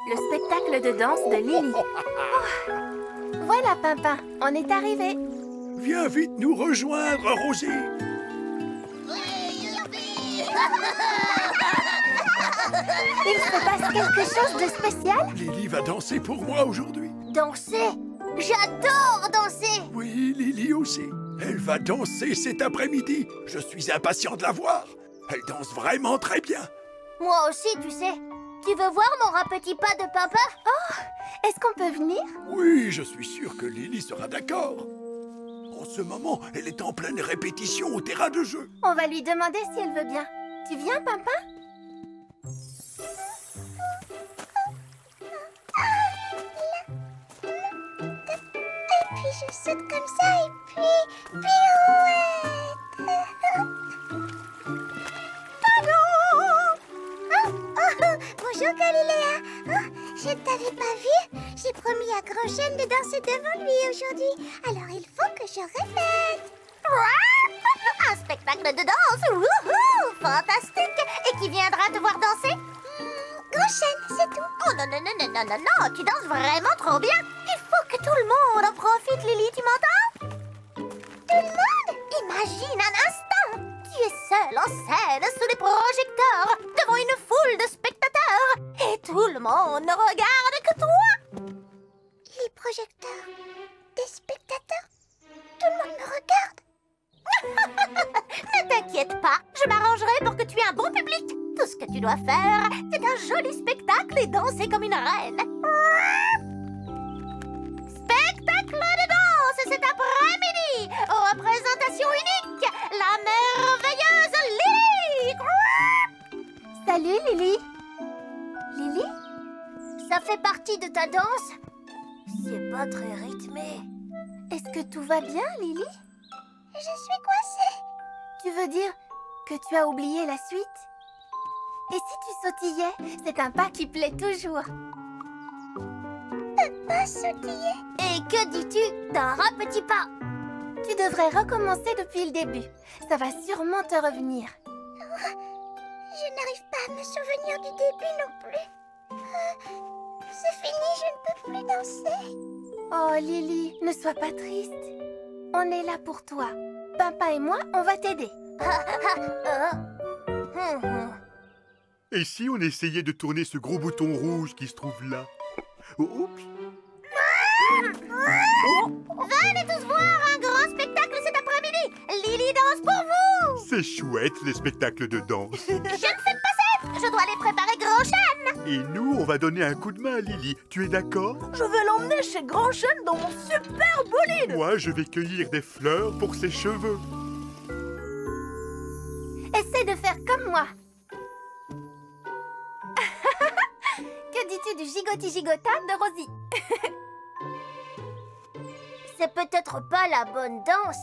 Le spectacle de danse de Lily. Oh. Voilà, Pimpin, on est arrivé. Viens vite nous rejoindre, Rosie. Il se passe quelque chose de spécial? Lily va danser pour moi aujourd'hui. Danser? J'adore danser! Oui, Lily aussi. Elle va danser cet après-midi. Je suis impatient de la voir. Elle danse vraiment très bien. Moi aussi, tu sais. Tu veux voir mon rat petit pas de Pimpin? Oh, est-ce qu'on peut venir? Oui, je suis sûr que Lily sera d'accord. En ce moment, elle est en pleine répétition au terrain de jeu. On va lui demander si elle veut bien. Tu viens, Pimpin? Et puis je saute comme ça, et puis... pirouette. Bonjour Galilea. Je ne t'avais pas vu. J'ai promis à Grand-Chêne de danser devant lui aujourd'hui. Alors il faut que je répète. Un spectacle de danse. Wouhou, fantastique. Et qui viendra te voir danser? Grand-Chêne, c'est tout. Oh non, non, non, non, non, non, non. Tu danses vraiment trop bien. Il faut que tout le monde en profite, Lily, tu m'entends? Tout le monde? Imagine un instant. Tu es seule en scène sous les projecteurs, devant une foule de spectateurs. Et tout le monde ne regarde que toi. Les projecteurs? Des spectateurs? Tout le monde me regarde? Ne t'inquiète pas, je m'arrangerai pour que tu aies un bon public. Tout ce que tu dois faire, c'est un joli spectacle et danser comme une reine. Spectacle de danse cet après-midi. Représentation unique, la merveilleuse Lily. Salut, Lily. Lily? Ça fait partie de ta danse? C'est pas très rythmé. Est-ce que tout va bien, Lily? Je suis coincée. Tu veux dire que tu as oublié la suite? Et si tu sautillais? C'est un pas qui plaît toujours. Pas sautiller. Et que dis-tu d'un rat petit pas? Tu devrais recommencer depuis le début. Ça va sûrement te revenir. Je n'arrive pas à me souvenir du début non plus. C'est fini, je ne peux plus danser. Oh, Lily, ne sois pas triste. On est là pour toi. Pimpin et moi, on va t'aider. Et si on essayait de tourner ce gros bouton rouge qui se trouve là? Oups! Venez tous voir un grand spectacle cet après-midi. Lily danse pour vous. C'est chouette, les spectacles de danse. Je ne sais pas, je dois les préparer Grand-Chêne. Et nous, on va donner un coup de main à Lily. Tu es d'accord? Je vais l'emmener chez Grand-Chêne dans mon super bolide. Moi, je vais cueillir des fleurs pour ses cheveux. Essaie de faire comme moi. Que dis-tu du gigoti-gigotade de Rosie? C'est peut-être pas la bonne danse.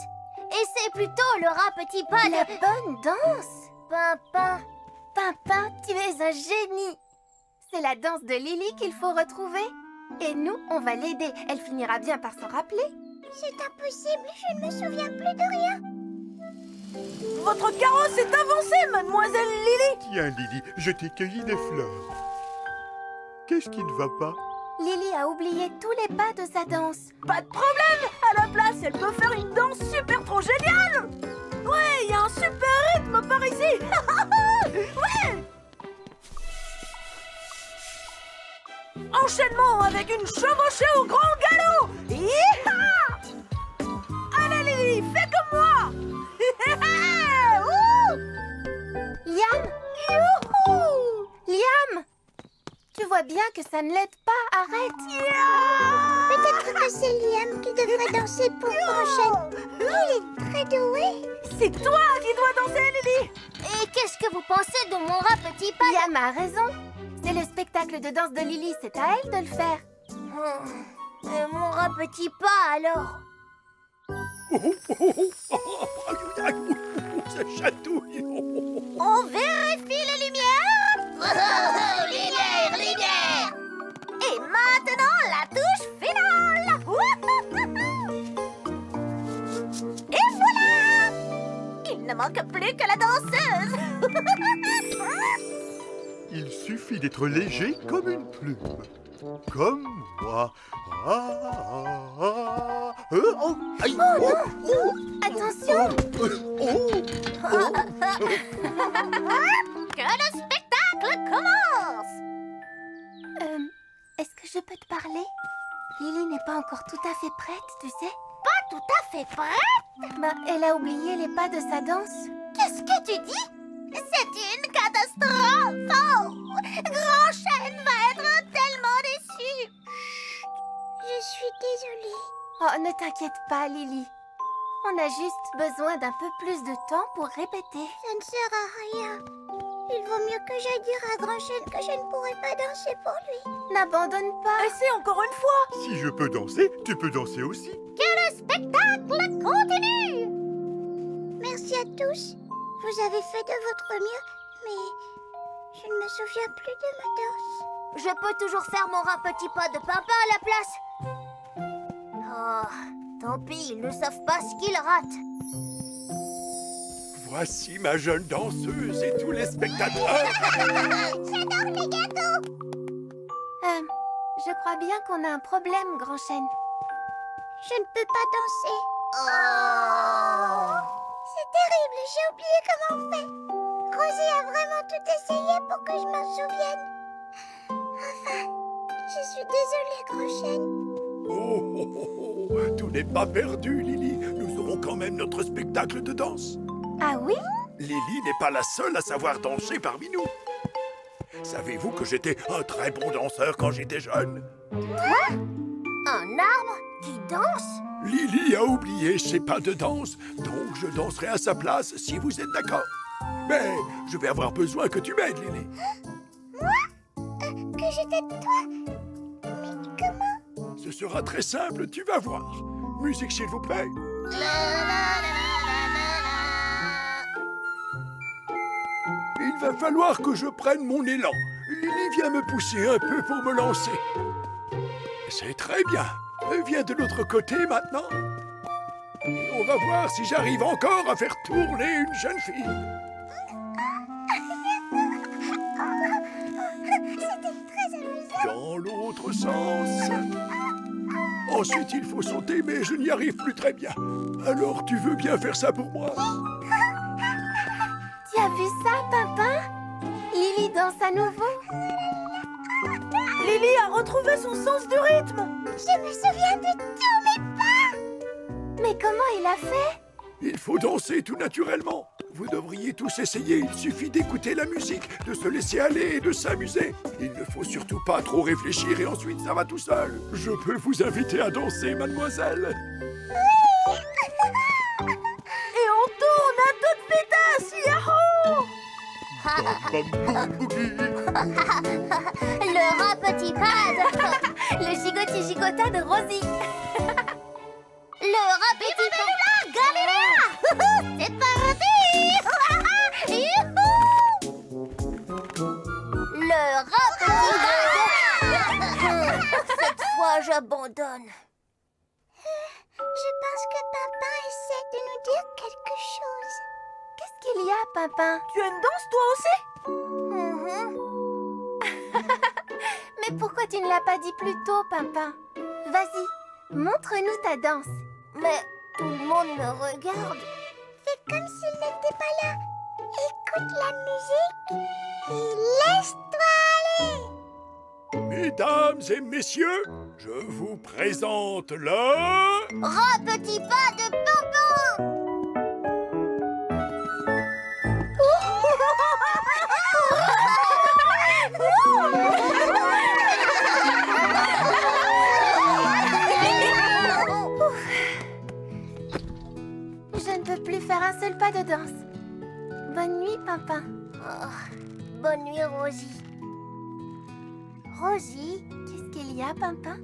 Et c'est plutôt le rat petit pas La de... bonne danse? Pimpin. Pimpin, tu es un génie. C'est la danse de Lily qu'il faut retrouver. Et nous, on va l'aider. Elle finira bien par s'en rappeler. C'est impossible, je ne me souviens plus de rien. Votre carrosse est avancé, mademoiselle Lily. Tiens, Lily, je t'ai cueilli des fleurs. Qu'est-ce qui ne va pas? Lily a oublié tous les pas de sa danse. Pas de problème. À la place, elle peut faire une danse super trop géniale. Ouais, il y a un super rythme par ici. Ouais. Enchaînement avec une chevauchée au grand galop. Hi-ha! Allez Lily, fais comme moi. Liam? Youhou! Liam? Tu vois bien que ça ne l'aide pas. Arrête. Peut-être que c'est Liam qui devrait danser pour Grand-Chêne. Il est très doué. C'est toi qui dois danser, Lily. Et qu'est-ce que vous pensez de mon rat petit pas? Liam a raison. C'est le spectacle de danse de Lily. C'est à elle de le faire. Et mon rat petit pas, alors? Ça chatouille. On vérifie les lumières. Lumière, lumière. Et maintenant, la touche finale. Et voilà. Il ne manque plus que la danseuse. Il suffit d'être léger comme une plume. Comme moi. Oh, aïe, Attention! Que le spectacle commence! Est-ce que je peux te parler? Lily n'est pas encore tout à fait prête, tu sais. Pas tout à fait prête? Bah, elle a oublié les pas de sa danse. Qu'est-ce que tu dis? C'est une catastrophe! Oh! Grand Chêne va être tellement déçu! Chut! Je suis désolée. Oh, ne t'inquiète pas, Lily. On a juste besoin d'un peu plus de temps pour répéter. Ça ne sert à rien. Il vaut mieux que j'aille dire à Grand Chêne que je ne pourrai pas danser pour lui. N'abandonne pas. Essaie encore une fois. si je peux danser, tu peux danser aussi. Que le spectacle continue! Merci à tous. Vous avez fait de votre mieux, mais je ne me souviens plus de ma danse. Je peux toujours faire mon rat petit pas de papa à la place. Oh, tant pis, ils ne savent pas ce qu'ils ratent. Voici ma jeune danseuse et tous les spectateurs. J'adore les gâteaux! Je crois bien qu'on a un problème, Grand Chêne. Je ne peux pas danser. Oh! C'est terrible, j'ai oublié comment on fait. Rosie a vraiment tout essayé pour que je m'en souvienne. Enfin, je suis désolée, Grand Chêne. Tout n'est pas perdu, Lily. Nous aurons quand même notre spectacle de danse. Ah oui? Lily n'est pas la seule à savoir danser parmi nous. Savez-vous que j'étais un très bon danseur quand j'étais jeune? Un arbre qui danse? Lily a oublié ses pas de danse, donc je danserai à sa place si vous êtes d'accord. Mais je vais avoir besoin que tu m'aides, Lily. Que je t'aide toi? Mais comment? Ce sera très simple, tu vas voir. Musique, s'il vous plaît. Il va falloir que je prenne mon élan. Lily vient me pousser un peu pour me lancer. C'est très bien. Viens de l'autre côté maintenant. Et on va voir si j'arrive encore à faire tourner une jeune fille. C'était très amusant. Dans l'autre sens. Ensuite, il faut sauter, mais je n'y arrive plus très bien. Alors, tu veux bien faire ça pour moi? Tu as vu ça, Pimpin? Lily danse à nouveau. Lily a retrouvé son sens du rythme. Je me souviens de tous mes pas. Mais comment il a fait? Il faut danser tout naturellement. Vous devriez tous essayer. Il suffit d'écouter la musique, de se laisser aller et de s'amuser. Il ne faut surtout pas trop réfléchir et ensuite ça va tout seul. Je peux vous inviter à danser, mademoiselle. Et on tourne à toute vitesse. Yahoo! Bam, bam, boum, boogie. Le rat petit pad. Le gigoti-gigota de Rosie. Le rat petit pad. Galera. C'est parti. Youhou! Le rat petit pad. Cette fois, j'abandonne. Je pense que papa essaie de nous dire quelque chose. Qu'est-ce qu'il y a, Pimpin? Tu as une danse toi aussi? Mais pourquoi tu ne l'as pas dit plus tôt, Pimpin? Vas-y, montre-nous ta danse. Mais tout le monde me regarde. Fais comme s'il n'était pas là. Écoute la musique et laisse-toi aller. Mesdames et messieurs, je vous présente le... Rat petit pas de Pimpin. Je ne peux plus faire un seul pas de danse. Bonne nuit, Pimpin. Oh, bonne nuit, Rosie. Rosie, Qu'est-ce qu'il y a, Pimpin?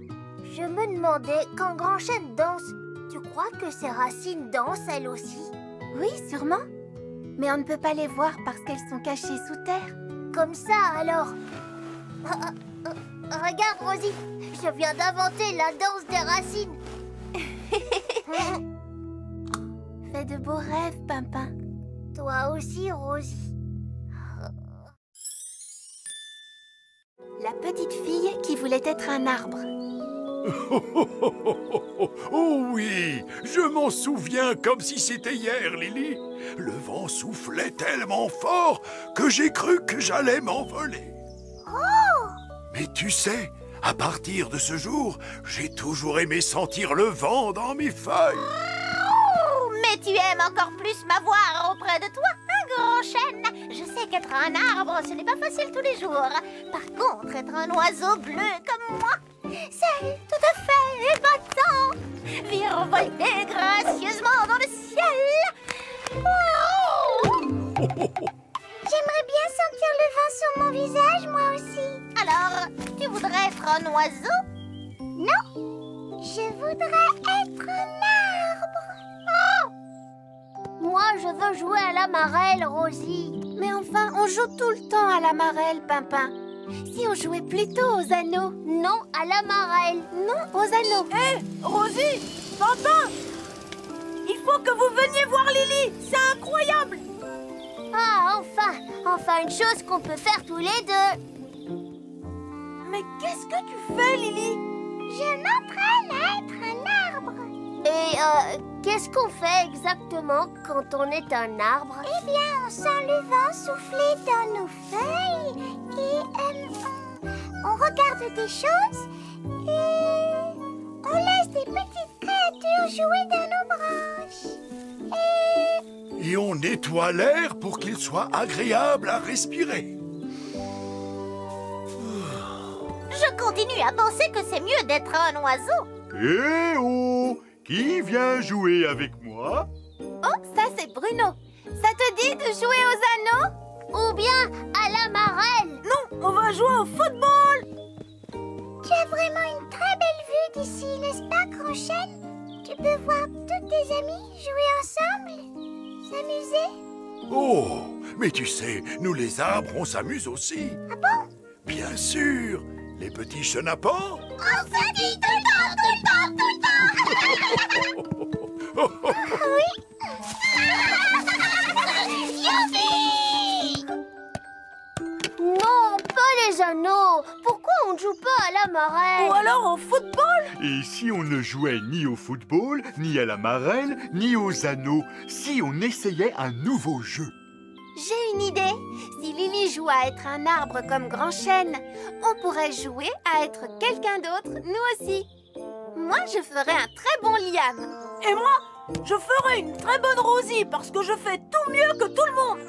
je me demandais, quand Grand Chêne danse, tu crois que ses racines dansent elles aussi? Oui, sûrement. Mais on ne peut pas les voir parce qu'elles sont cachées sous terre. Comme ça, alors. Regarde, Rosie, je viens d'inventer la danse des racines. Fais de beaux rêves, Pimpin. Toi aussi, Rosie. petite fille qui voulait être un arbre. Oh oui, je m'en souviens comme si c'était hier, Lily. Le vent soufflait tellement fort que j'ai cru que j'allais m'envoler. Mais tu sais, à partir de ce jour, j'ai toujours aimé sentir le vent dans mes feuilles. Mais tu aimes encore plus m'avoir auprès de toi, un grand chêne. Je sais qu'être un arbre, ce n'est pas facile tous les jours. Par contre, être un oiseau bleu comme moi, c'est tout à fait épatant. Virevolter gracieusement dans le ciel. J'aimerais bien sentir le vent sur mon visage, moi aussi. Alors, tu voudrais être un oiseau? Non, je voudrais être un arbre. Moi, je veux jouer à la marelle, Rosie. Mais enfin, on joue tout le temps à la marelle, Pimpin. Si on jouait plutôt aux anneaux. Non, à la marelle. Non, aux anneaux. Hé, Rosie, Pimpin, il faut que vous veniez voir Lily. C'est incroyable. Ah, enfin une chose qu'on peut faire tous les deux. Mais qu'est-ce que tu fais, Lily? Je m'entraîne à être un arbre. Et qu'est-ce qu'on fait exactement quand on est un arbre? Eh bien, on sent le vent souffler dans nos feuilles et on regarde des choses et on laisse des petites créatures jouer dans nos branches. Et on nettoie l'air pour qu'il soit agréable à respirer. Je continue à penser que c'est mieux d'être un oiseau. Eh oh! Qui vient jouer avec moi? Oh, ça c'est Bruno. Ça te dit de jouer aux anneaux? Ou bien à la marelle? Non, on va jouer au football. Tu as vraiment une très belle vue d'ici, n'est-ce pas, grand chêne? Tu peux voir tous tes amis jouer ensemble, s'amuser. Oh, mais tu sais, nous les arbres, on s'amuse aussi. Ah bon? Bien sûr, les petits chenapans. On se dit tout le temps, tout le temps, tout le temps. Oui. Youpi! Non, pas les anneaux. Pourquoi on ne joue pas à la marelle? Ou alors au football. Et si on ne jouait ni au football, ni à la marelle, ni aux anneaux, si on essayait un nouveau jeu? J'ai une idée. Si Lily joue à être un arbre comme Grand Chêne, on pourrait jouer à être quelqu'un d'autre, nous aussi. Moi, je ferais un très bon Liam. Et moi, je ferai une très bonne Rosie parce que je fais tout mieux que tout le monde.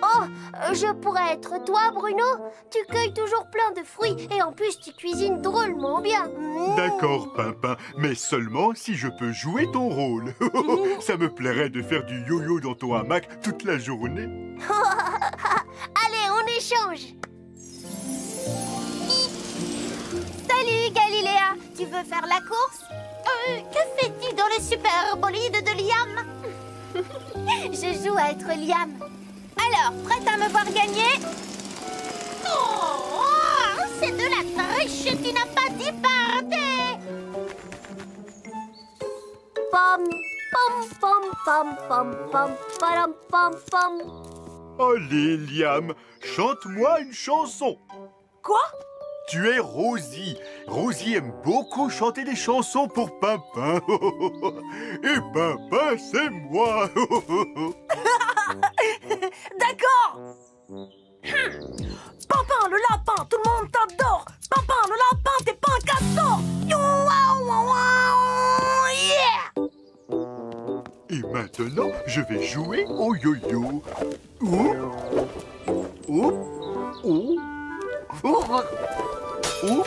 Oh, je pourrais être toi, Bruno. Tu cueilles toujours plein de fruits et en plus tu cuisines drôlement bien. D'accord, Pimpin, mais seulement si je peux jouer ton rôle. Ça me plairait de faire du yo-yo dans ton hamac toute la journée. Allez, on échange. Salut, Galiléa. Tu veux faire la course? Que fais-tu dans le super bolide de Liam? Je joue à être Liam. Alors, prête à me voir gagner? Oh, c'est de la triche, tu n'as pas dit pardon. Pam, pam, pam, pam, pam, pam, pam, pam, pam. Allez, Liam, chante-moi une chanson. Quoi? Tu es Rosie. Rosie aime beaucoup chanter des chansons pour Pimpin. Et Pimpin, c'est moi. D'accord. Pimpin le lapin, tout le monde t'adore. Pimpin le lapin, t'es pas un castor. Yeah. Et maintenant, je vais jouer au yo-yo. Oh, oh, oh, oh, oh.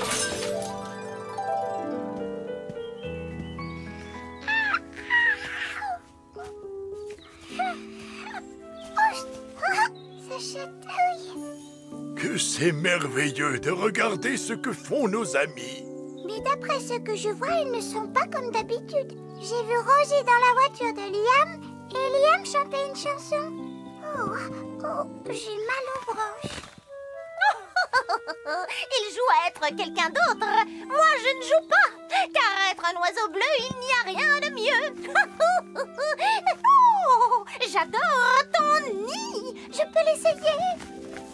Ça chatouille. Que c'est merveilleux de regarder ce que font nos amis. Mais d'après ce que je vois, ils ne sont pas comme d'habitude. J'ai vu Rosie dans la voiture de Liam et Liam chantait une chanson. Oh, j'ai mal aux branches. Il joue à être quelqu'un d'autre. Moi, je ne joue pas. Car être un oiseau bleu, il n'y a rien de mieux. Oh, j'adore ton nid. Je peux l'essayer.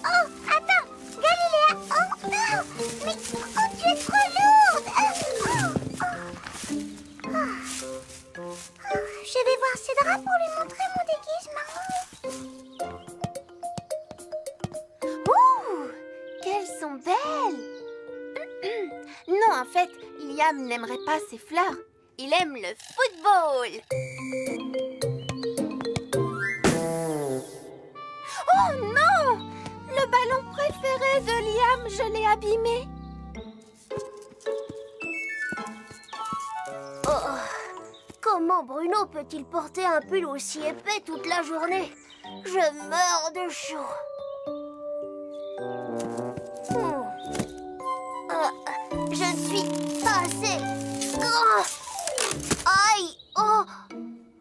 Oh, attends, Galiléa. Oh, mais en fait, Liam n'aimerait pas ces fleurs. Il aime le football. Oh non! Le ballon préféré de Liam, je l'ai abîmé. Oh, comment Bruno peut-il porter un pull aussi épais toute la journée? Je meurs de chaud. Je ne suis pas assez grand. Aïe! Oh!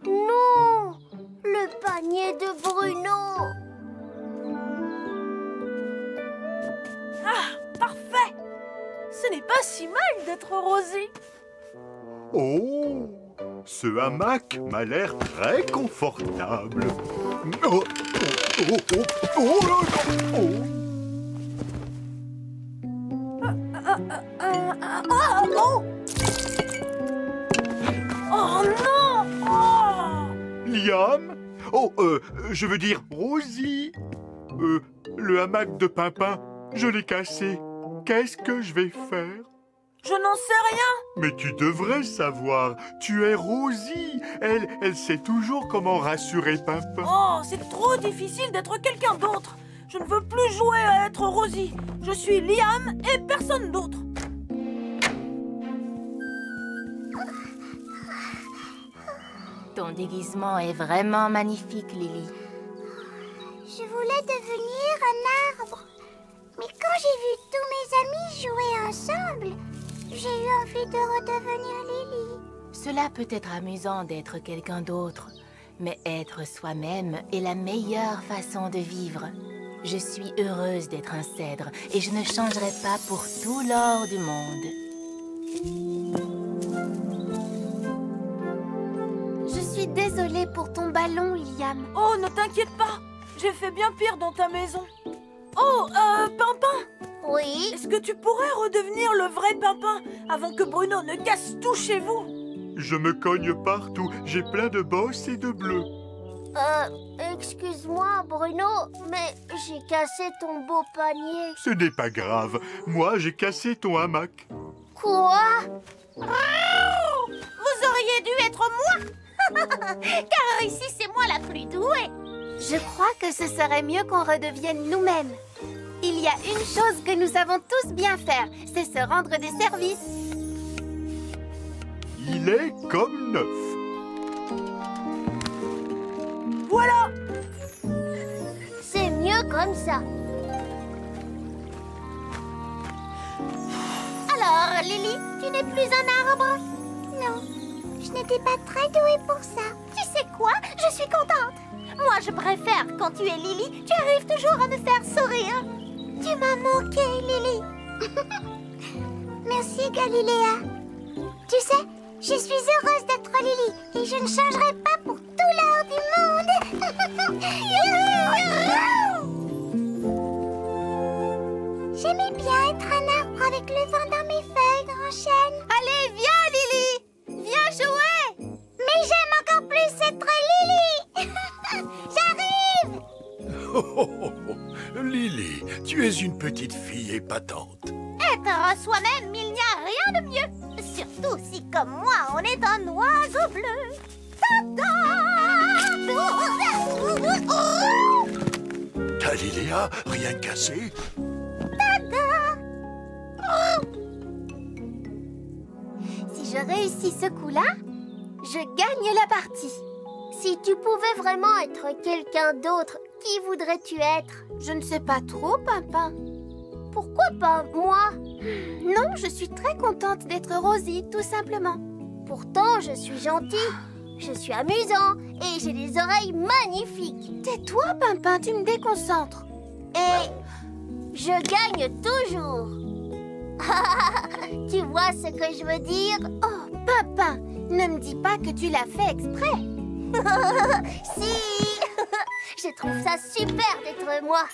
Non! Le panier de Bruno! Ah, parfait! Ce n'est pas si mal d'être Rosie. Oh, ce hamac m'a l'air très confortable. Oh, oh, oh, oh, oh, oh, oh. Oh! Oh non! Oh! Liam? Oh, je veux dire Rosie. Le hamac de Pimpin, je l'ai cassé. Qu'est-ce que je vais faire? Je n'en sais rien. Mais tu devrais savoir. Tu es Rosie. Elle sait toujours comment rassurer Pimpin. Oh, c'est trop difficile d'être quelqu'un d'autre. Je ne veux plus jouer à être Rosie. Je suis Liam et personne d'autre. Ton déguisement est vraiment magnifique, Lily. Je voulais devenir un arbre. Mais quand j'ai vu tous mes amis jouer ensemble, j'ai eu envie de redevenir Lily. Cela peut être amusant d'être quelqu'un d'autre, mais être soi-même est la meilleure façon de vivre. Je suis heureuse d'être un cèdre et je ne changerai pas pour tout l'or du monde. Je suis désolée pour ton ballon, Liam. Oh, ne t'inquiète pas. J'ai fait bien pire dans ta maison. Oh, Pimpin, Oui? est-ce que tu pourrais redevenir le vrai Pimpin avant que Bruno ne casse tout chez vous? Je me cogne partout. J'ai plein de bosses et de bleus. Excuse-moi, Bruno, mais j'ai cassé ton beau panier. Ce n'est pas grave. Moi, j'ai cassé ton hamac. Quoi? Vous auriez dû être moi. Car ici, c'est moi la plus douée. Je crois que ce serait mieux qu'on redevienne nous-mêmes. Il y a une chose que nous savons tous bien faire, c'est se rendre des services. Il est comme neuf. Voilà. C'est mieux comme ça. Alors, Lily, tu n'es plus un arbre? Non, je n'étais pas très douée pour ça. Tu sais quoi? Je suis contente. Moi, je préfère quand tu es Lily, tu arrives toujours à me faire sourire. Tu m'as manqué, Lily. Merci, Galiléa. Tu sais, je suis heureuse d'être Lily et je ne changerai pas pour tout l'or du monde. J'aimais bien être un arbre avec le vent dans mes feuilles, grand chêne. Allez, viens, Lily. Viens jouer. Mais j'aime encore plus être Lily. J'arrive. Oh, oh, oh, oh. Lily, tu es une petite fille épatante. Être soi-même, il n'y a rien de mieux. Surtout si, comme moi, on est un oiseau bleu. Galiléa, rien cassé? Si je réussis ce coup-là, je gagne la partie. Si tu pouvais vraiment être quelqu'un d'autre, qui voudrais-tu être? Je ne sais pas trop, Pimpin. Pourquoi pas moi? Non, je suis très contente d'être Rosie, tout simplement. Pourtant, je suis gentille, je suis amusant et j'ai des oreilles magnifiques. Tais-toi, Pimpin, tu me déconcentres. Et je gagne toujours. Tu vois ce que je veux dire? Oh, Pimpin, ne me dis pas que tu l'as fait exprès. Si. Je trouve ça super d'être moi.